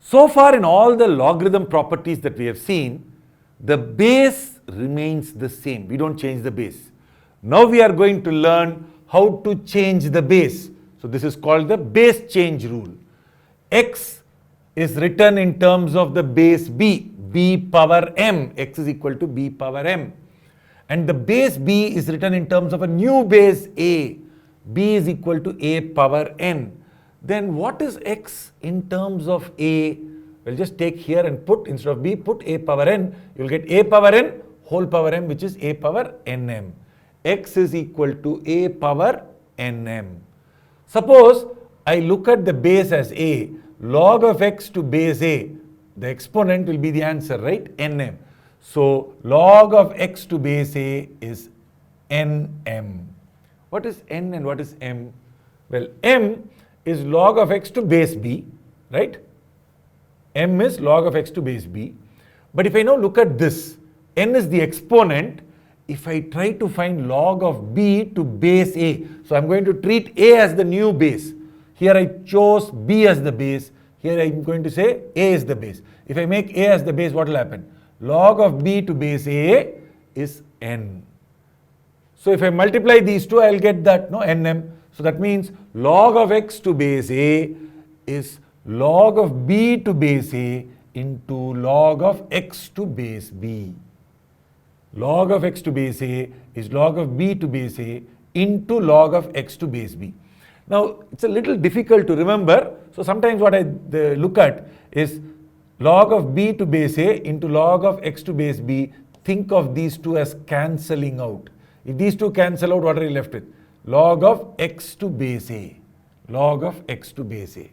So far in all the logarithm properties that we have seen, the base remains the same. We don't change the base. Now we are going to learn how to change the base. So this is called the base change rule. X is written in terms of the base b, b power m. X is equal to b power m. And the base b is written in terms of a new base a. B is equal to a power n. Then what is x in terms of a? We'll just take here and put, instead of b, put a power n. You'll get a power n whole power m, which is a power nm. X is equal to a power nm. Suppose I look at the base as a. Log of x to base a, the exponent will be the answer, right? Nm. So log of x to base a is nm. What is n and what is m? Well, m is log of x to base b, right? M is log of x to base b. But if I now look at this, n is the exponent. If I try to find log of b to base a, so I'm going to treat a as the new base. Here I chose b as the base. Here I'm going to say a is the base. If I make a as the base, what will happen? Log of b to base a is n. So if I multiply these two, I'll get that, no, nm. So that means log of x to base a is log of b to base a into log of x to base b. Log of x to base a is log of b to base a into log of x to base b. Now, it's a little difficult to remember. So sometimes what I look at is log of b to base a into log of x to base b. Think of these two as cancelling out. If these two cancel out, what are you left with? Log of x to base a. Log of x to base a.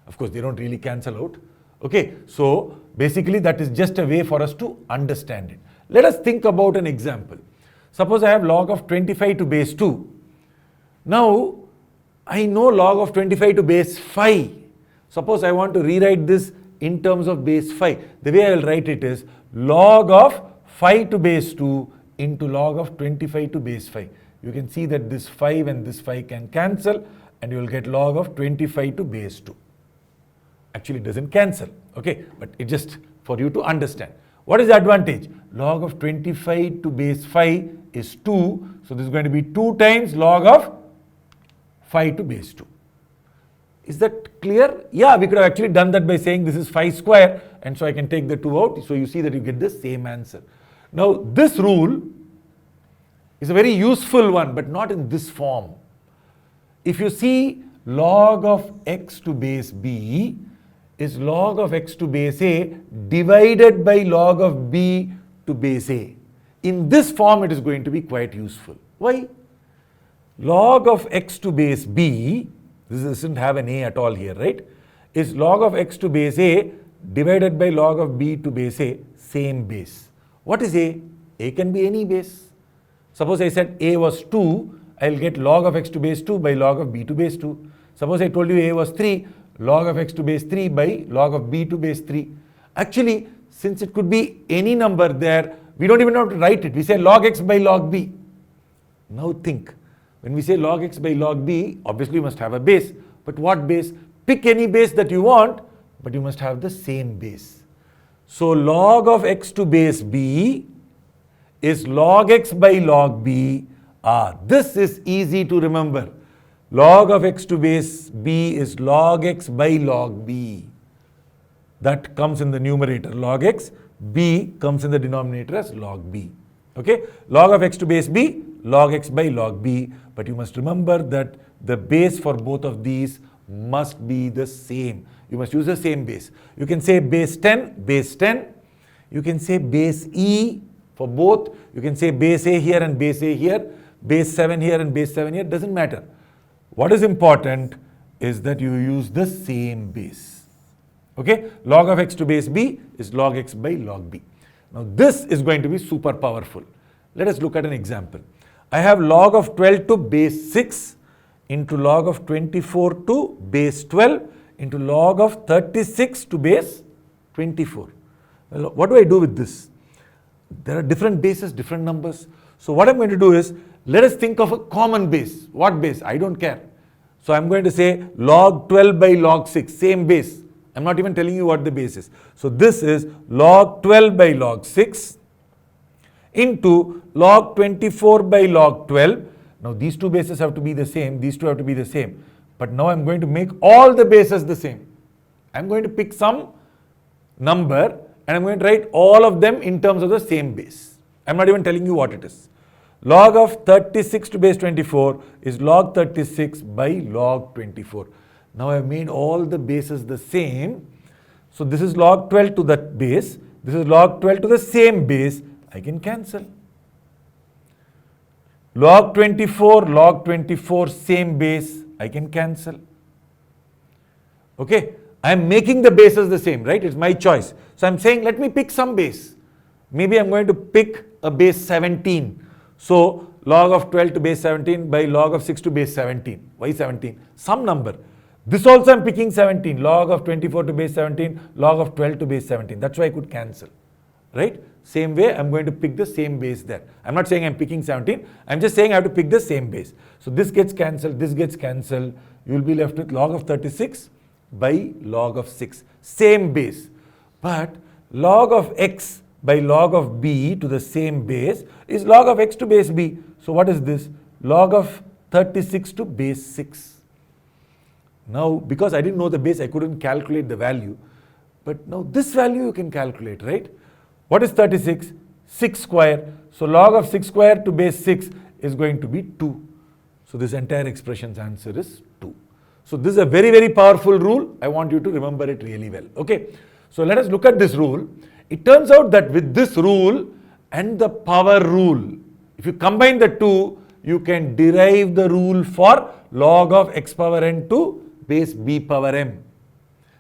Of course, they don't really cancel out. Okay, so basically that is just a way for us to understand it. Let us think about an example. Suppose I have log of 25 to base 2. Now, I know log of 25 to base 5. Suppose I want to rewrite this in terms of base 5. The way I will write it is log of 5 to base 2 into log of 25 to base 5. You can see that this 5 and this 5 can cancel and you will get log of 25 to base 2. Actually, it doesn't cancel, okay, but it just for you to understand. What is the advantage? Log of 25 to base 5 is 2. So this is going to be 2 times log of 5 to base 2. Is that clear? Yeah, we could have actually done that by saying this is 5 square, and so I can take the 2 out. So you see that you get the same answer. Now this rule is a very useful one, but not in this form. If you see log of x to base b is log of x to base a divided by log of b to base a. In this form, it is going to be quite useful. Why? Log of x to base b, this doesn't have an a at all here, right? Is log of x to base a divided by log of b to base a, same base. What is a? A can be any base. Suppose I said a was 2, I'll get log of x to base 2 by log of b to base 2. Suppose I told you a was 3, log of x to base 3 by log of b to base 3. Actually, since it could be any number there, we don't even have to write it. We say log x by log b. Now think, when we say log x by log b, obviously you must have a base. But what base? Pick any base that you want, but you must have the same base. So log of x to base b is log x by log b. This is easy to remember. Log of x to base b is log x by log b. That comes in the numerator, log x. B comes in the denominator as log b. Okay? Log of x to base b, log x by log b. But you must remember that the base for both of these must be the same. You must use the same base. You can say base 10, base 10. You can say base e for both. You can say base a here and base a here. Base 7 here and base 7 here. Doesn't matter. What is important is that you use the same base. Okay? Log of x to base b is log x by log b. Now this is going to be super powerful. Let us look at an example. I have log of 12 to base 6 into log of 24 to base 12 into log of 36 to base 24. Well, what do I do with this? There are different bases, different numbers. So what I'm going to do is, let us think of a common base. What base? I don't care. So I'm going to say log 12 by log 6, same base. I'm not even telling you what the base is. So this is log 12 by log 6 into log 24 by log 12. Now these two bases have to be the same, these two have to be the same. But now I'm going to make all the bases the same. I'm going to pick some number and I'm going to write all of them in terms of the same base. I'm not even telling you what it is. Log of 36 to base 24 is log 36 by log 24. Now I've made all the bases the same. So this is log 12 to that base. This is log 12 to the same base. I can cancel. Log 24, same base. I can cancel. Okay. I'm making the bases the same, right? It's my choice. So I'm saying, let me pick some base. Maybe I'm going to pick a base 17. So log of 12 to base 17 by log of 6 to base 17. Why 17? Some number. This also I'm picking 17. Log of 24 to base 17, log of 12 to base 17. That's why I could cancel, right? Same way, I'm going to pick the same base there. I'm not saying I'm picking 17. I'm just saying I have to pick the same base. So this gets cancelled, this gets cancelled. You will be left with log of 36 by log of 6. Same base. But log of x by log of b to the same base is log of x to base b. So what is this? Log of 36 to base 6. Now, because I didn't know the base, I couldn't calculate the value. But now this value you can calculate, right? What is 36? 6 square. So log of 6 square to base 6 is going to be 2. So this entire expression's answer is 2. So this is a very, very powerful rule. I want you to remember it really well. Okay. So let us look at this rule. It turns out that with this rule and the power rule, if you combine the two, you can derive the rule for log of x power n to base b power m.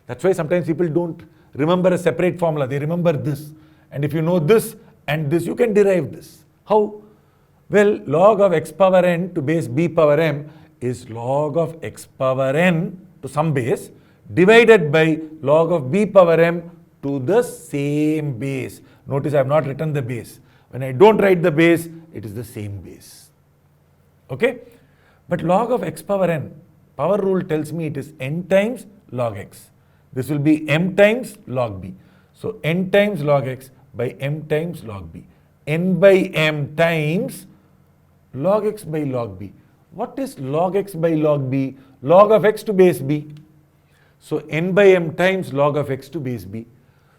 That's why sometimes people don't remember a separate formula. They remember this. And if you know this and this, you can derive this. How? Well, log of x power n to base b power m is log of x power n to some base divided by log of b power m to the same base. Notice I have not written the base. When I don't write the base, it is the same base. Okay? But log of x power n, power rule tells me it is n times log x. This will be m times log b. So n times log x by m times log b. N by m times log x by log b. What is log x by log b? Log of x to base b. So n by m times log of x to base b.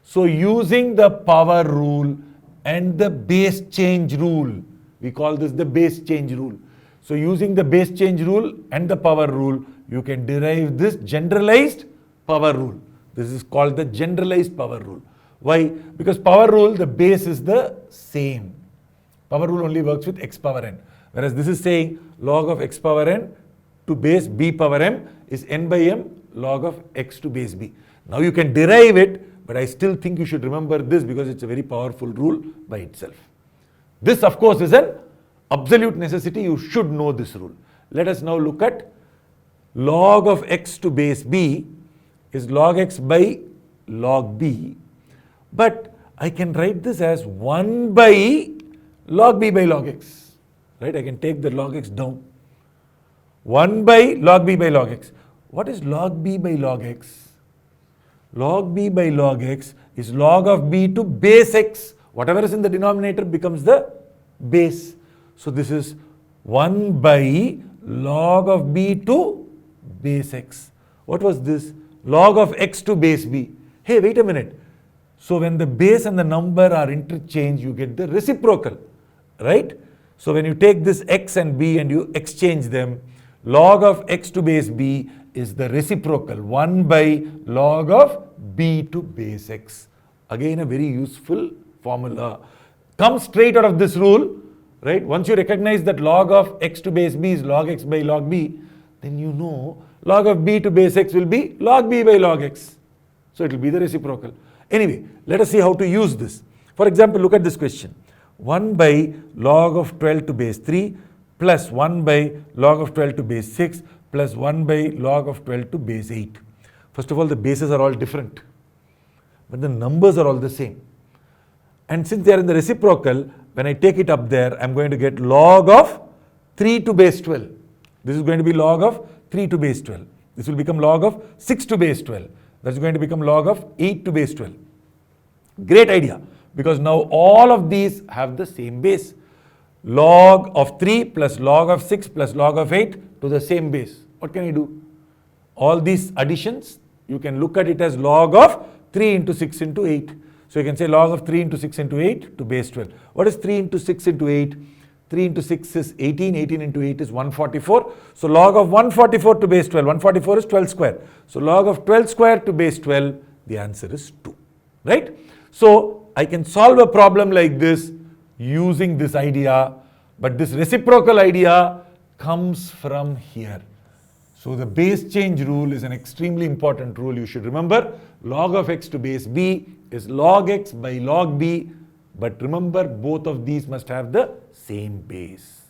So using the power rule and the base change rule, we call this the base change rule. So using the base change rule and the power rule, you can derive this generalized power rule. This is called the generalized power rule. Why? Because power rule, the base is the same. Power rule only works with x power n. Whereas this is saying log of x power n to base b power m is n by m log of x to base b. Now you can derive it, but I still think you should remember this because it's a very powerful rule by itself. This, of course, is an absolute necessity. You should know this rule. Let us now look at log of x to base b is log x by log b. But I can write this as 1 by log b by log x. Right? I can take the log x down. 1 by log b by log x. What is log b by log x? Log b by log x is log of b to base x. Whatever is in the denominator becomes the base. So this is 1 by log of b to base x. What was this? Log of x to base b. Hey, wait a minute. So when the base and the number are interchanged, you get the reciprocal, right? So when you take this x and b and you exchange them, log of x to base b is the reciprocal, 1 by log of b to base x. Again, a very useful formula. Comes straight out of this rule, right? Once you recognize that log of x to base b is log x by log b, then you know log of b to base x will be log b by log x. So it will be the reciprocal. Anyway, let us see how to use this. For example, look at this question. 1 by log of 12 to base 3 plus 1 by log of 12 to base 6 plus 1 by log of 12 to base 8. First of all, the bases are all different, but the numbers are all the same. And since they are in the reciprocal, when I take it up there, I'm going to get log of 3 to base 12. This is going to be log of 3 to base 12. This will become log of 6 to base 12. That's going to become log of 8 to base 12. Great idea, because now all of these have the same base. Log of 3 plus log of 6 plus log of 8 to the same base. What can you do? All these additions, you can look at it as log of 3 into 6 into 8. So you can say log of 3 into 6 into 8 to base 12. What is 3 into 6 into 8? 3 into 6 is 18, 18 into 8 is 144. So log of 144 to base 12, 144 is 12 square. So log of 12 square to base 12, the answer is 2, right? So I can solve a problem like this using this idea, but this reciprocal idea comes from here. So the base change rule is an extremely important rule. You should remember log of x to base b is log x by log b, but remember both of these must have the same base.